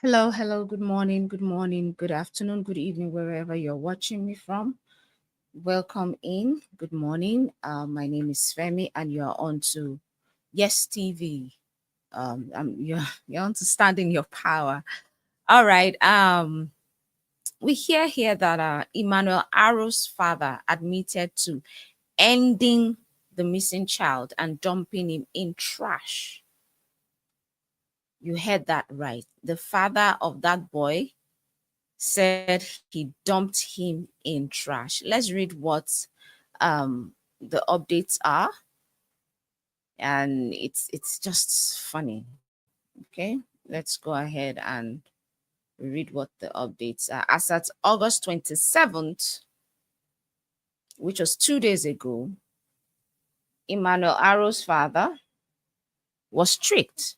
Hello, good morning, good afternoon, good evening, wherever you're watching me from. Welcome in. Good morning. My name is Femi, and you're on to YESSTV. You're on to Stand in Your Power. All right. We hear here that Emmanuel Arrow's father admitted to ending the missing child and dumping him in trash. You heard that right. The father of that boy said he dumped him in trash. Let's read what the updates are, and it's just funny. Okay, let's go ahead and read what the updates are. As at August 27th, which was 2 days ago, Emmanuel Arrow's father was tricked.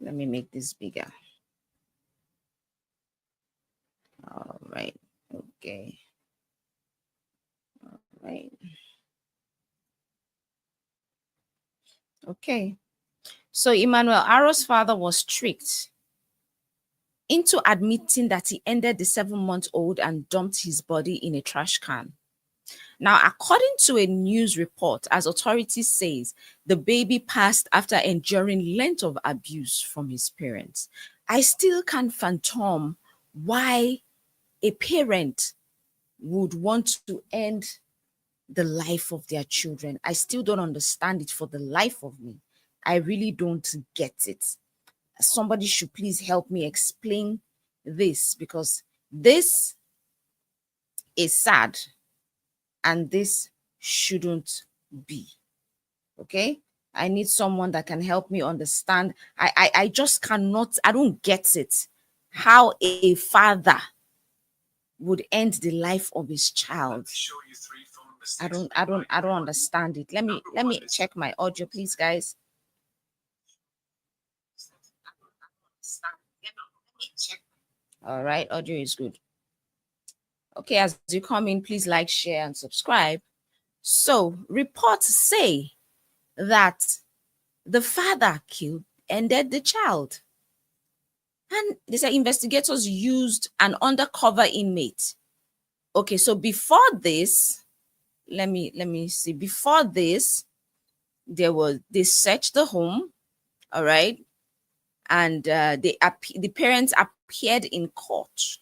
Let me make this bigger. All right. Okay. All right. Okay. So Emmanuel Arrow's father was tricked into admitting that he ended the 7-month-old and dumped his body in a trash can. Now, according to a news report, as authorities says, the baby passed after enduring length of abuse from his parents. I still can't fathom why a parent would want to end the life of their children. I still don't understand it for the life of me. I really don't get it. Somebody should please help me explain this, because this is sad and this shouldn't be. Okay, I need someone that can help me understand. I just cannot, I don't get it, how a father would end the life of his child. I don't understand it. Let me check my audio, please, guys. All right, audio is good. Okay, as you come in, please like, share, and subscribe. So, reports say that the father ended the child. And they say investigators used an undercover inmate. Okay, so before this, let me see. Before this, they searched the home, all right, and the parents appeared in court.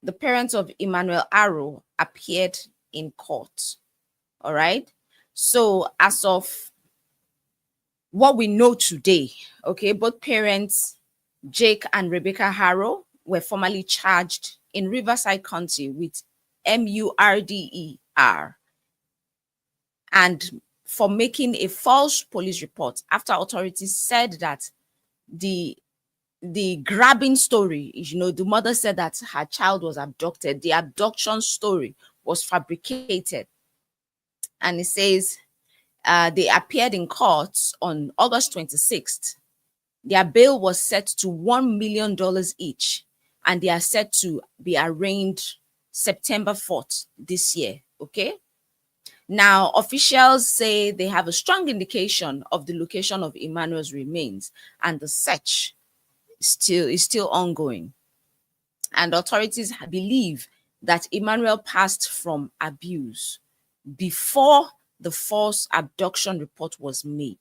The parents of Emmanuel Arrow appeared in court. All right. So as of what we know today, okay, both parents, Jake and Rebecca Harrow, were formally charged in Riverside County with murder and for making a false police report after authorities said that the grabbing story, the mother said that her child was abducted. The abduction story was fabricated. And it says they appeared in court on August 26th. Their bail was set to $1 million each, and they are set to be arraigned September 4th this year. Okay. Now, officials say they have a strong indication of the location of Emmanuel's remains, and the search is still ongoing. And authorities believe that Emmanuel passed from abuse before the false abduction report was made.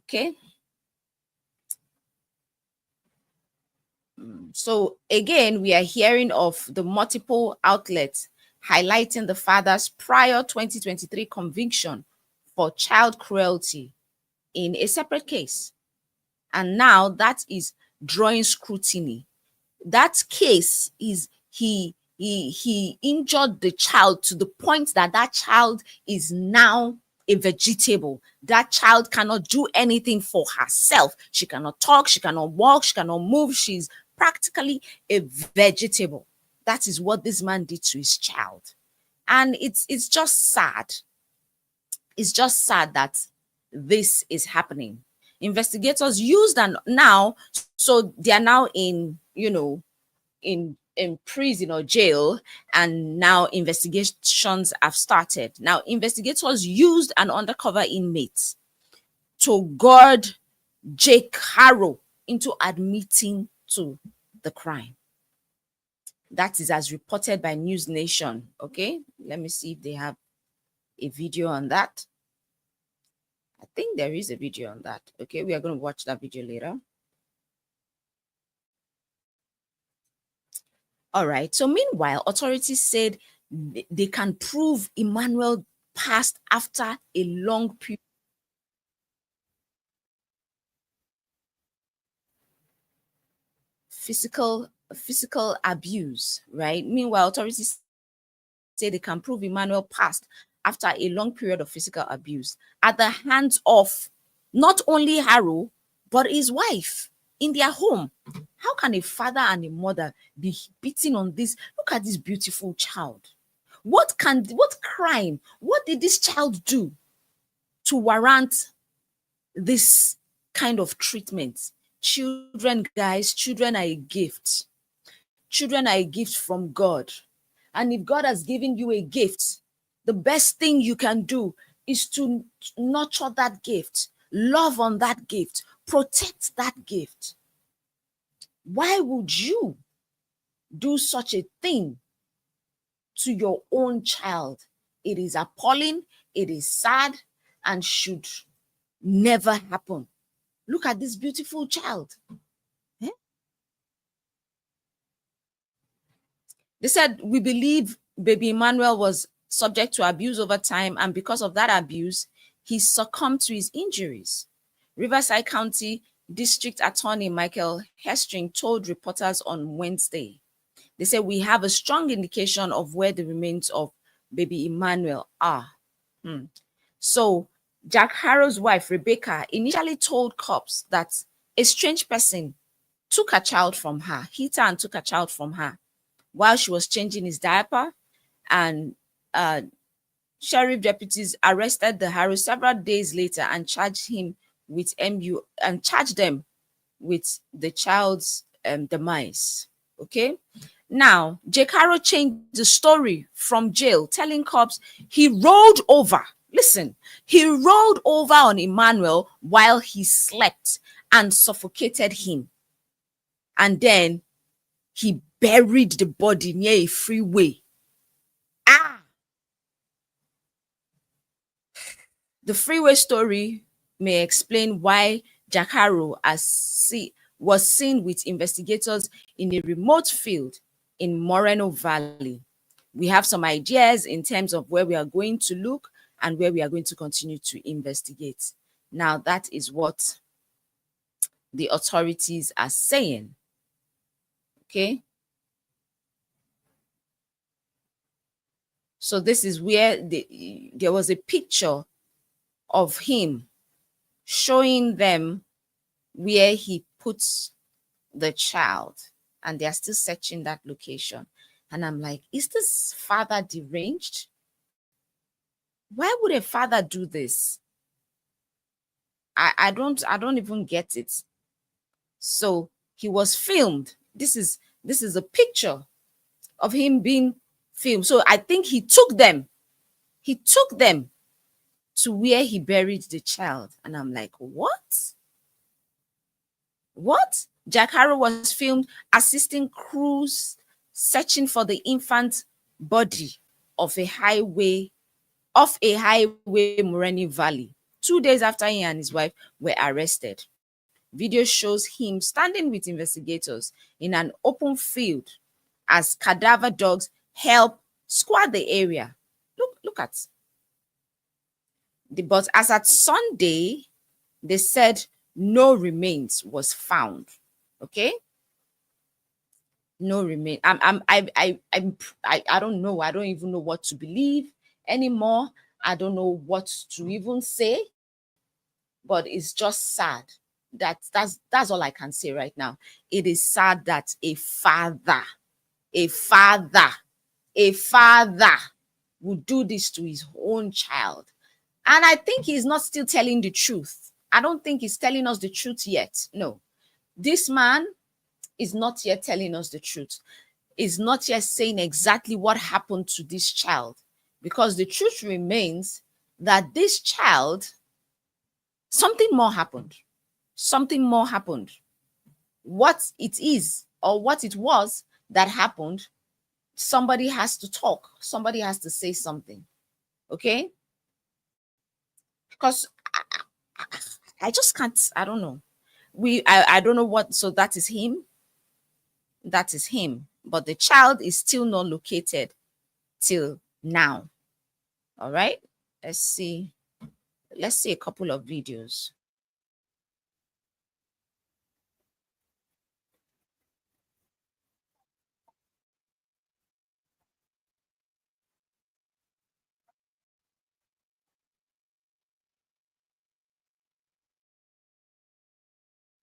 Okay. So again, we are hearing of the multiple outlets highlighting the father's prior 2023 conviction for child cruelty in a separate case. And now that is drawing scrutiny. That case is he injured the child to the point that that child is now a vegetable. That child cannot do anything for herself. She cannot talk, she cannot walk, she cannot move. She's practically a vegetable. That is what this man did to his child. And it's just sad. It's just sad that this is happening. Investigators used and now, so they are now in in prison or jail, and now investigations have started. Now, investigators used an undercover inmate to guard Jake Harrow into admitting to the crime. That is as reported by News Nation. Okay, let me see if they have a video on that. I think there is a video on that. Okay, we are going to watch that video later. All right. So meanwhile, authorities said they can prove Emmanuel passed after a long period. Physical abuse, right? Meanwhile, authorities say they can prove Emmanuel passed after a long period of physical abuse at the hands of not only Harrow, but his wife in their home. How can a father and a mother be beating on this? Look at this beautiful child. What crime, what did this child do to warrant this kind of treatment? Children, guys, children are a gift. Children are a gift from God. And if God has given you a gift, the best thing you can do is to nurture that gift, love on that gift, protect that gift. Why would you do such a thing to your own child? It is appalling, it is sad, and should never happen. Look at this beautiful child. They said, we believe baby Emmanuel was subject to abuse over time, and because of that abuse, he succumbed to his injuries. Riverside County District Attorney Michael Hestring told reporters on Wednesday. They said, we have a strong indication of where the remains of baby Emmanuel are. So Jack Harrow's wife, Rebecca, initially told cops that a strange person took a child from her, hit her and took a child from her while she was changing his diaper, and sheriff deputies arrested the Harrow several days later and charged him with and charged them with the child's demise. Okay. Now, Jake Harrow changed the story from jail, telling cops he rolled over. Listen, he rolled over on Emmanuel while he slept and suffocated him. And then he buried the body near a freeway. The freeway story may explain why Jack Harrow was seen with investigators in a remote field in Moreno Valley. We have some ideas in terms of where we are going to look and where we are going to continue to investigate. Now, that is what the authorities are saying. Okay. So this is where there was a picture of him showing them where he puts the child, and they are still searching that location. And I'm like, is this father deranged? Why would a father do this? I don't even get it. So he was filmed. This is a picture of him being filmed. So I think he took them to where he buried the child. And I'm like, what? Jack Harrow was filmed assisting crews searching for the infant body of a highway Moreno Valley 2 days after he and his wife were arrested. Video shows him standing with investigators in an open field as cadaver dogs help squat the area. Look at but as at Sunday, they said no remains was found. Okay, no remain. I don't know. I don't even know what to believe anymore. I don't know what to even say. But it's just sad. That's all I can say right now. It is sad that a father would do this to his own child. And I think he's not still telling the truth. I don't think he's telling us the truth yet. No, this man is not yet telling us the truth. is not yet saying exactly what happened to this child, because the truth remains that this child, something more happened. Something more happened. What it is or what it was that happened, somebody has to talk. Somebody has to say something. Okay? Because I just can't, I don't know. I don't know what, so that is him. That is him. But the child is still not located till now. All right? Let's see. Let's see a couple of videos.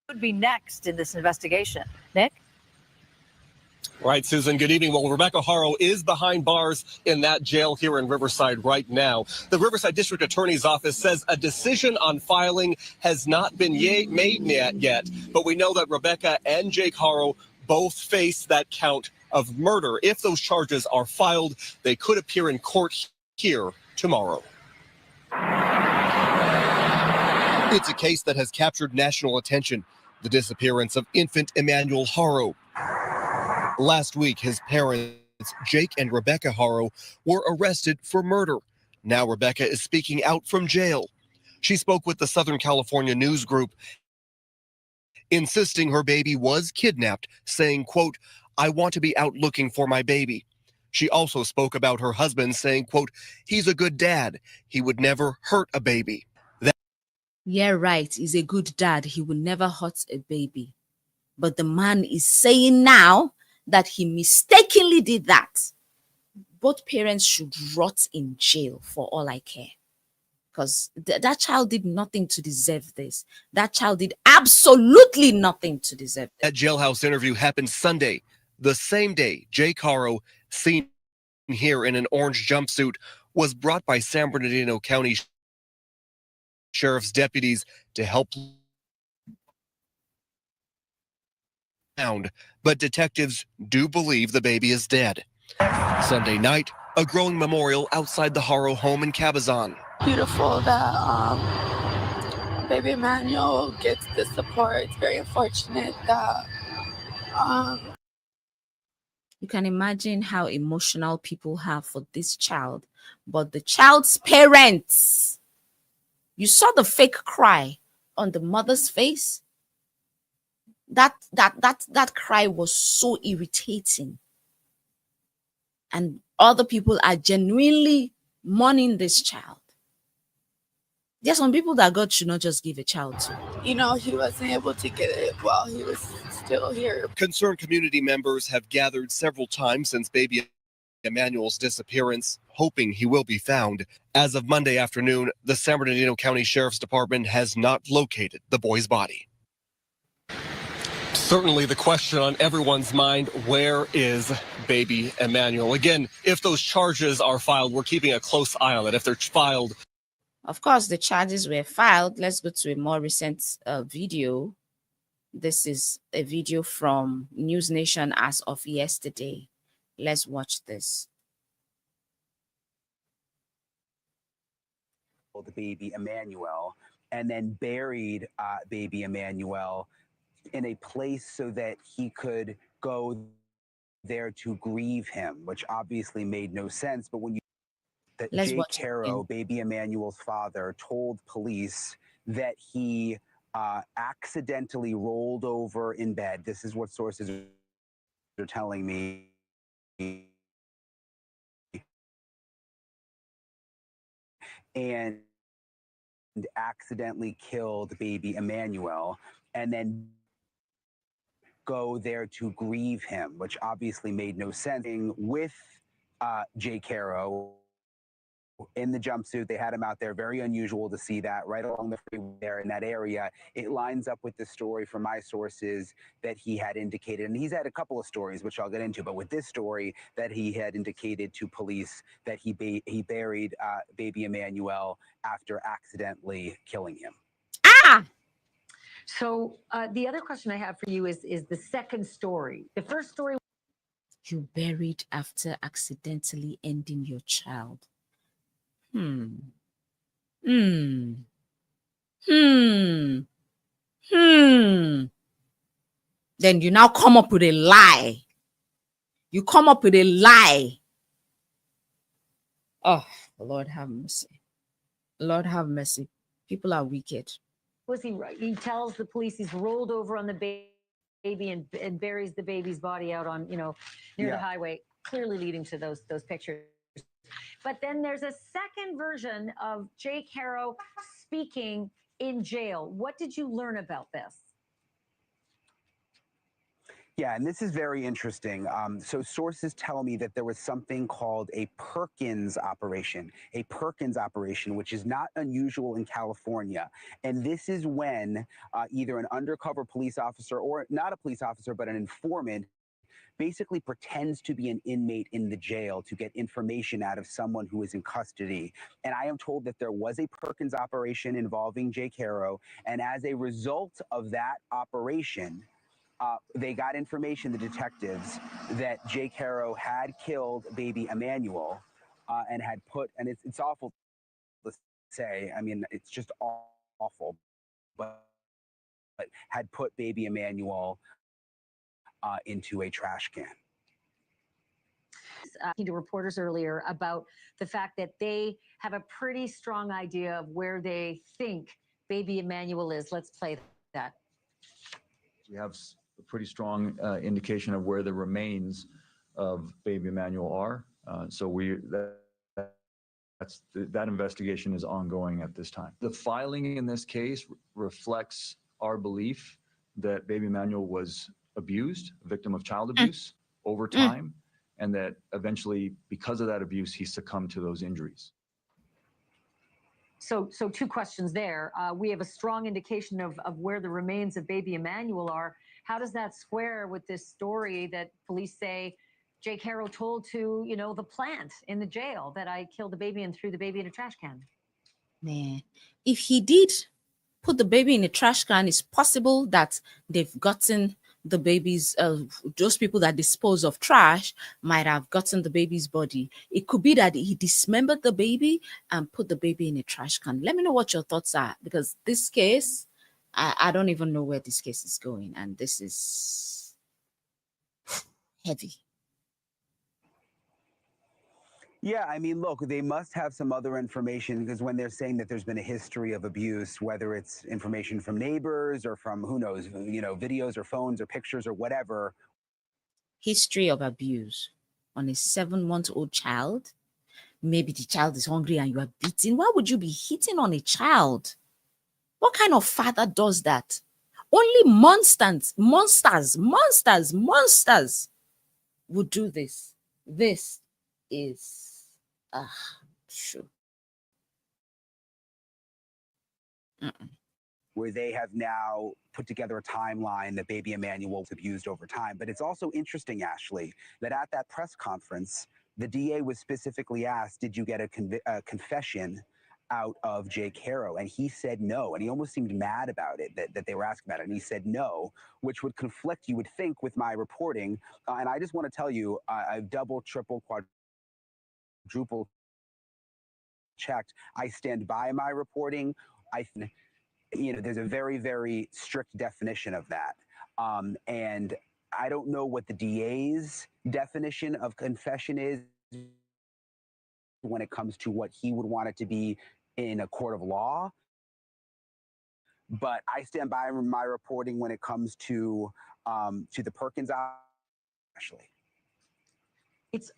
Would be next in this investigation. Nick? Right, Susan, good evening. Well, Rebecca Haro is behind bars in that jail here in Riverside right now. The Riverside District Attorney's Office says a decision on filing has not been made yet, but we know that Rebecca and Jake Haro both face that count of murder. If those charges are filed, they could appear in court here tomorrow. It's a case that has captured national attention, the disappearance of infant Emmanuel Haro. Last week, his parents, Jake and Rebecca Haro, were arrested for murder. Now Rebecca is speaking out from jail. She spoke with the Southern California News Group, insisting her baby was kidnapped, saying, quote, "I want to be out looking for my baby." She also spoke about her husband, saying, quote, "He's a good dad. He would never hurt a baby." Yeah, right. He's a good dad. He would never hurt a baby. But the man is saying now that he mistakenly did that. Both parents should rot in jail for all I care. Because that child did nothing to deserve this. That child did absolutely nothing to deserve this. That jailhouse interview happened Sunday, the same day Jake Haro, seen here in an orange jumpsuit, was brought by San Bernardino County Sheriff's deputies to help found, but detectives do believe the baby is dead. Sunday night, a growing memorial outside the Haro home in Cabazon. Beautiful that baby Emmanuel gets the support. It's very unfortunate that you can imagine how emotional people have for this child, but the child's parents, you saw the fake cry on the mother's face. That cry was so irritating. And other people are genuinely mourning this child. There are some people that God should not just give a child to. You know, he wasn't able to get it while he was still here. Concerned community members have gathered several times since baby Emmanuel's disappearance, hoping he will be found. As of Monday afternoon, the San Bernardino County Sheriff's Department has not located the boy's body. Certainly the question on everyone's mind, where is baby Emmanuel? Again, if those charges are filed, we're keeping a close eye on it. If they're filed. Of course, the charges were filed. Let's go to a more recent video. This is a video from News Nation as of yesterday. Let's watch this. The baby Emmanuel, and then buried baby Emmanuel in a place so that he could go there to grieve him, which obviously made no sense. But when you that Jake Haro, baby Emmanuel's father, told police that he accidentally rolled over in bed. This is what sources are telling me. And accidentally killed baby Emmanuel, and then go there to grieve him, which obviously made no sense. With Jake Haro in the jumpsuit, they had him out there. Very unusual to see that right along the freeway there in that area. It lines up with the story from my sources that he had indicated, and he's had a couple of stories, which I'll get into, but with this story that he had indicated to police that he buried baby Emmanuel after accidentally killing him. Ah! So the other question I have for you is the second story. The first story. You buried after accidentally ending your child. Hmm. Hmm. Hmm. Hmm. Then you now come up with a lie. You come up with a lie. Oh, Lord have mercy. Lord have mercy. People are wicked. Was he tells the police he's rolled over on the baby and buries the baby's body out on, near the highway, clearly leading to those pictures. But then there's a second version of Jake Harrow speaking in jail. What did you learn about this? Yeah, and this is very interesting. So sources tell me that there was something called a Perkins operation, which is not unusual in California. And this is when either an undercover police officer, or not a police officer, but an informant, basically pretends to be an inmate in the jail to get information out of someone who is in custody. And I am told that there was a Perkins operation involving Jake Harrow. And as a result of that operation, they got information, the detectives, that Jake Harrow had killed baby Emmanuel and had put, and it's awful to say, I mean, it's just awful, but had put baby Emmanuel into a trash can. Talking to reporters earlier about the fact that they have a pretty strong idea of where they think baby Emmanuel is. Let's play that. We have a pretty strong indication of where the remains of baby Emmanuel are. That investigation is ongoing at this time. The filing in this case reflects our belief that baby Emmanuel was abused, a victim of child abuse over time, and that eventually, because of that abuse, he succumbed to those injuries. So two questions there. We have a strong indication of where the remains of baby Emmanuel are. How does that square with this story that police say Jake Harrow told to, the plant in the jail that I killed the baby and threw the baby in a trash can? Nah. If he did put the baby in a trash can, it's possible that they've gotten the baby's, those people that dispose of trash might have gotten the baby's body. It could be that he dismembered the baby and put the baby in a trash can. Let me know what your thoughts are, because this case, I don't even know where this case is going, and this is heavy. Yeah, I mean, look, they must have some other information, because when they're saying that there's been a history of abuse, whether it's information from neighbors or from, who knows, videos or phones or pictures or whatever. History of abuse on a 7-month-old child. Maybe the child is hungry and you are beating. Why would you be hitting on a child? What kind of father does that? Only monsters would do this. This is true. Where they have now put together a timeline that baby Emmanuel was abused over time. But it's also interesting, Ashley, that at that press conference, the DA was specifically asked, did you get a confession out of Jake Harrow? And he said no. And he almost seemed mad about it, that they were asking about it. And he said no, which would conflict, you would think, with my reporting. And I just want to tell you, I've double, triple, quadruple checked. I stand by my reporting. There's a very, very strict definition of that. And I don't know what the DA's definition of confession is when it comes to what he would want it to be in a court of law. But I stand by my reporting when it comes to the Perkins, Ashley.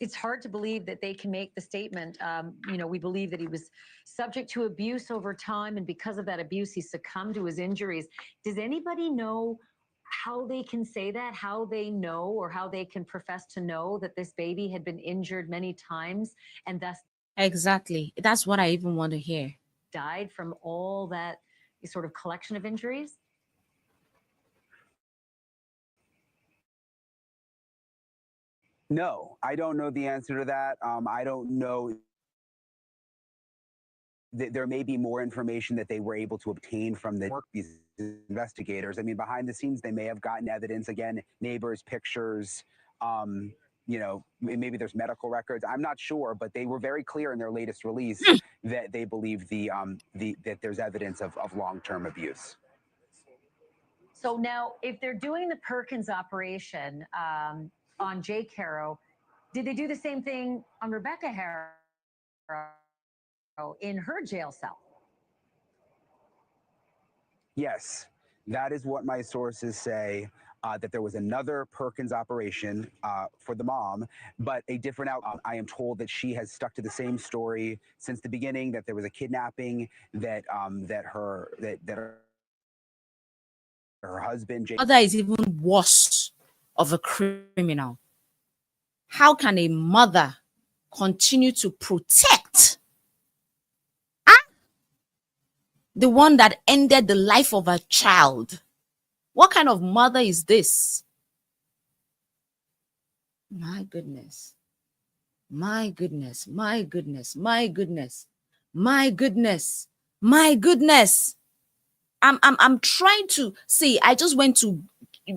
It's hard to believe that they can make the statement, we believe that he was subject to abuse over time, and because of that abuse, he succumbed to his injuries. Does anybody know how they can say that, how they know, or how they can profess to know that this baby had been injured many times and thus Exactly. That's what I even want to hear. Died from all that sort of collection of injuries? No, I don't know the answer to that. I don't know. There may be more information that they were able to obtain from these investigators. I mean, behind the scenes, they may have gotten evidence, again, neighbors, pictures. maybe there's medical records. I'm not sure, but they were very clear in their latest release that they believe that there's evidence of long-term abuse. So now, if they're doing the Perkins operation on Jay Caro, did they do the same thing on Rebecca Harrow in her jail cell? Yes, that is what my sources say. That there was another Perkins operation for the mom, but a different outcome. I am told that she has stuck to the same story since the beginning. That there was a kidnapping. That her husband. Mother is even worse of a criminal. How can a mother continue to protect the one that ended the life of a child? What kind of mother is this? My goodness. My goodness. My goodness. My goodness. My goodness. My goodness. I'm trying to see. I just went to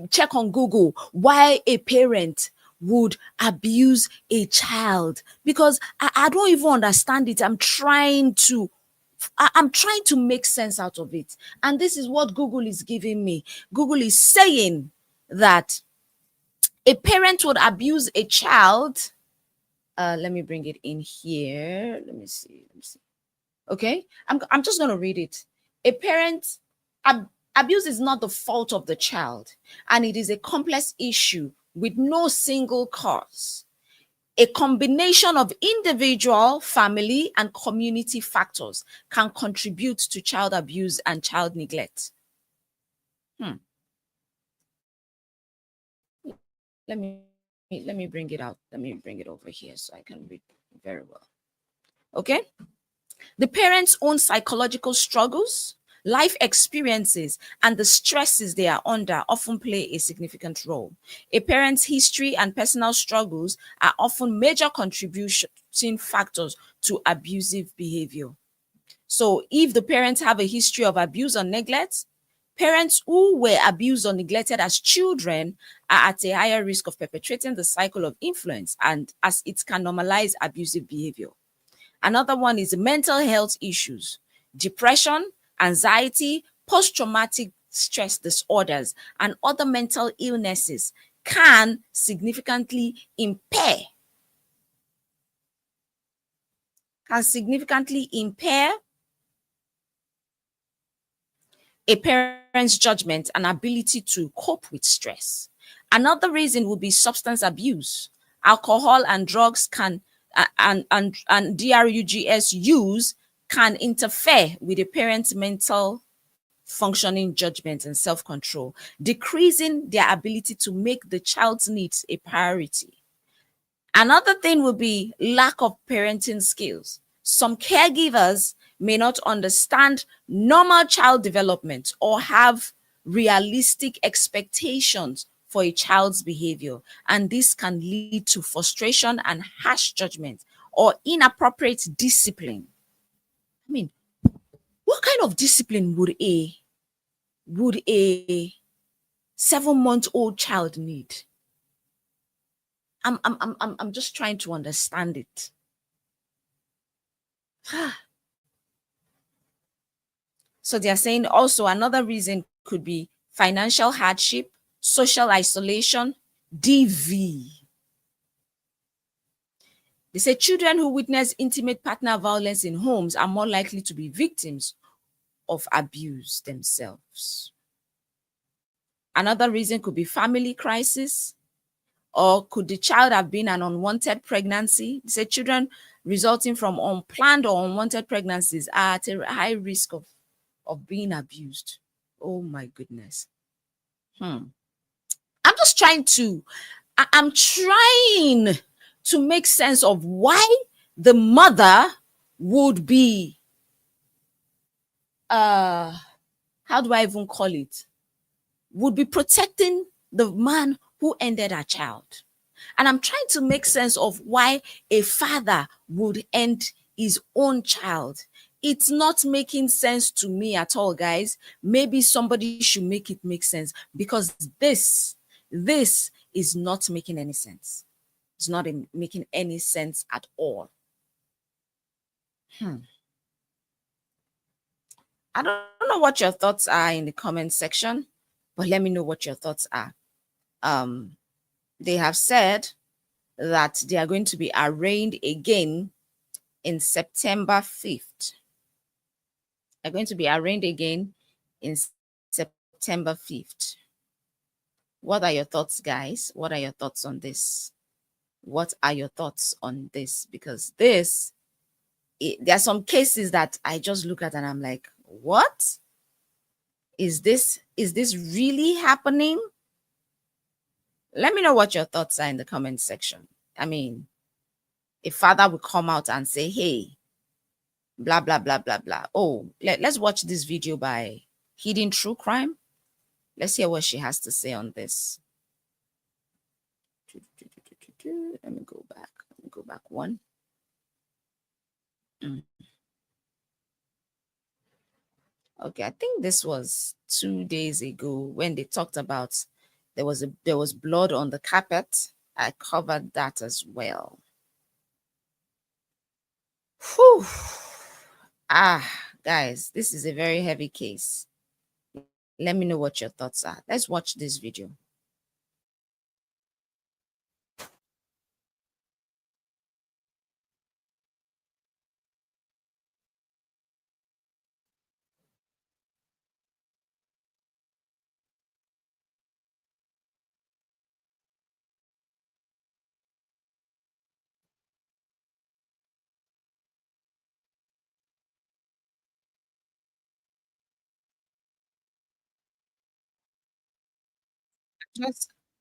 check on Google why a parent would abuse a child, because I don't even understand it. I'm trying to make sense out of it. And this is what Google is giving me. Google is saying that a parent would abuse a child. Let me bring it in here. Let me see. Okay, I'm just going to read it. A parent abuse is not the fault of the child, and it is a complex issue with no single cause. A combination of individual, family, and community factors can contribute to child abuse and child neglect. Let me bring it out. Let me bring it over here so I can read very well. Okay? The parents' own psychological struggles, life experiences, and the stresses they are under often play a significant role. A parent's history and personal struggles are often major contributing factors to abusive behavior. So if the parents have a history of abuse or neglect, parents who were abused or neglected as children are at a higher risk of perpetrating the cycle of influence, and as it can normalize abusive behavior. Another one is mental health issues, depression, anxiety, post-traumatic stress disorders, and other mental illnesses can significantly impair a parent's judgment and ability to cope with stress. Another reason would be substance abuse. Alcohol and drugs can and drugs use can interfere with a parent's mental functioning, judgment, and self-control, decreasing their ability to make the child's needs a priority. Another thing would be lack of parenting skills. Some caregivers may not understand normal child development or have realistic expectations for a child's behavior, and this can lead to frustration and harsh judgment or inappropriate discipline. I mean, what kind of discipline would a 7-month-old child need? I'm just trying to understand it. So they are saying also another reason could be financial hardship, social isolation, DV. They say children who witness intimate partner violence in homes are more likely to be victims of abuse themselves. Another reason could be family crisis, or could the child have been an unwanted pregnancy? They say children resulting from unplanned or unwanted pregnancies are at a high risk of being abused. Oh my goodness. I'm trying to make sense of why the mother would be, how do I even call it? Would be protecting the man who ended her child. And I'm trying to make sense of why a father would end his own child. It's not making sense to me at all, guys. Maybe somebody should make it make sense, because this is not making any sense. It's not making any sense at all. I don't know what your thoughts are in the comment section, but let me know what your thoughts are. They have said that they are going to be arraigned again in September 5th. They're going to be arraigned again in September 5th. What are your thoughts, guys? What are your thoughts on this? What are your thoughts on this? Because there are some cases that I just look at and I'm like, what? Is this really happening? Let me know what your thoughts are in the comment section. I mean, a father will come out and say, hey, blah, blah, blah, blah, blah. Oh, let's watch this video by Hidden True Crime. Let's hear what she has to say on this. Let me go back. Let me go back one. Okay, I think this was 2 days ago when they talked about there was blood on the carpet. I covered that as well. Whew. Guys, this is a very heavy case. Let me know what your thoughts are. Let's watch this video.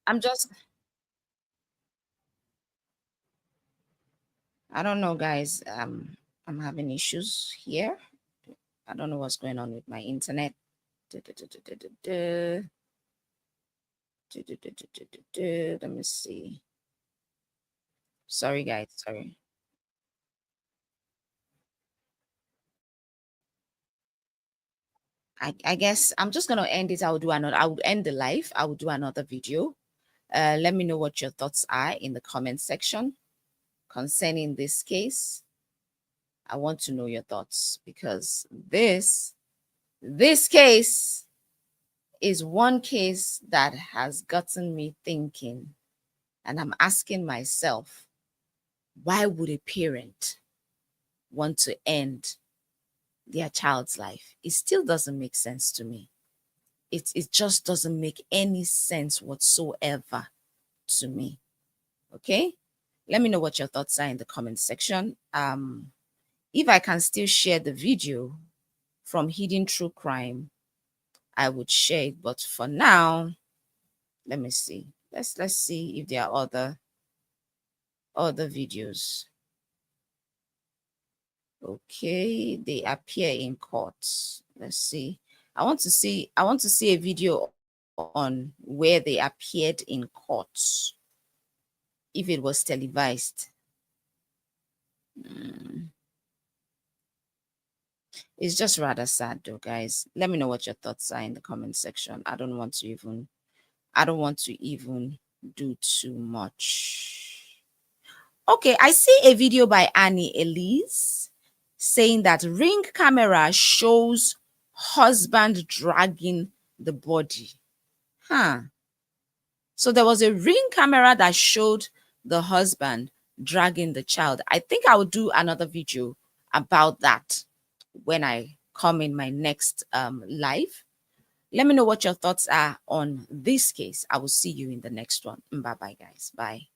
I'm just I don't know, guys. I'm having issues here. I don't know what's going on with my internet. Let me see. Sorry, guys. Sorry. I guess I'm just gonna end it. I would end the live. I will do another video. Let me know what your thoughts are in the comment section concerning this case. I want to know your thoughts because this case is one case that has gotten me thinking, and I'm asking myself, why would a parent want to end their child's life? It still doesn't make sense to me. It just doesn't make any sense whatsoever to me. Okay, let me know what your thoughts are in the comment section. If I can still share the video from Hidden True Crime, I would share it, but for now, let me see. Let's see if there are other videos. Okay, they appear in court. Let's see. I want to see a video on where they appeared in court, if it was televised. It's just rather sad though, guys. Let me know what your thoughts are in the comment section. I don't want to even do too much. Okay, I see a video by Annie Elise saying that ring camera shows husband dragging the body. So there was a ring camera that showed the husband dragging the child. I think I will do another video about that when I come in my next live. Let me know what your thoughts are on this case. I will see you in the next one. Bye-bye, guys. Bye.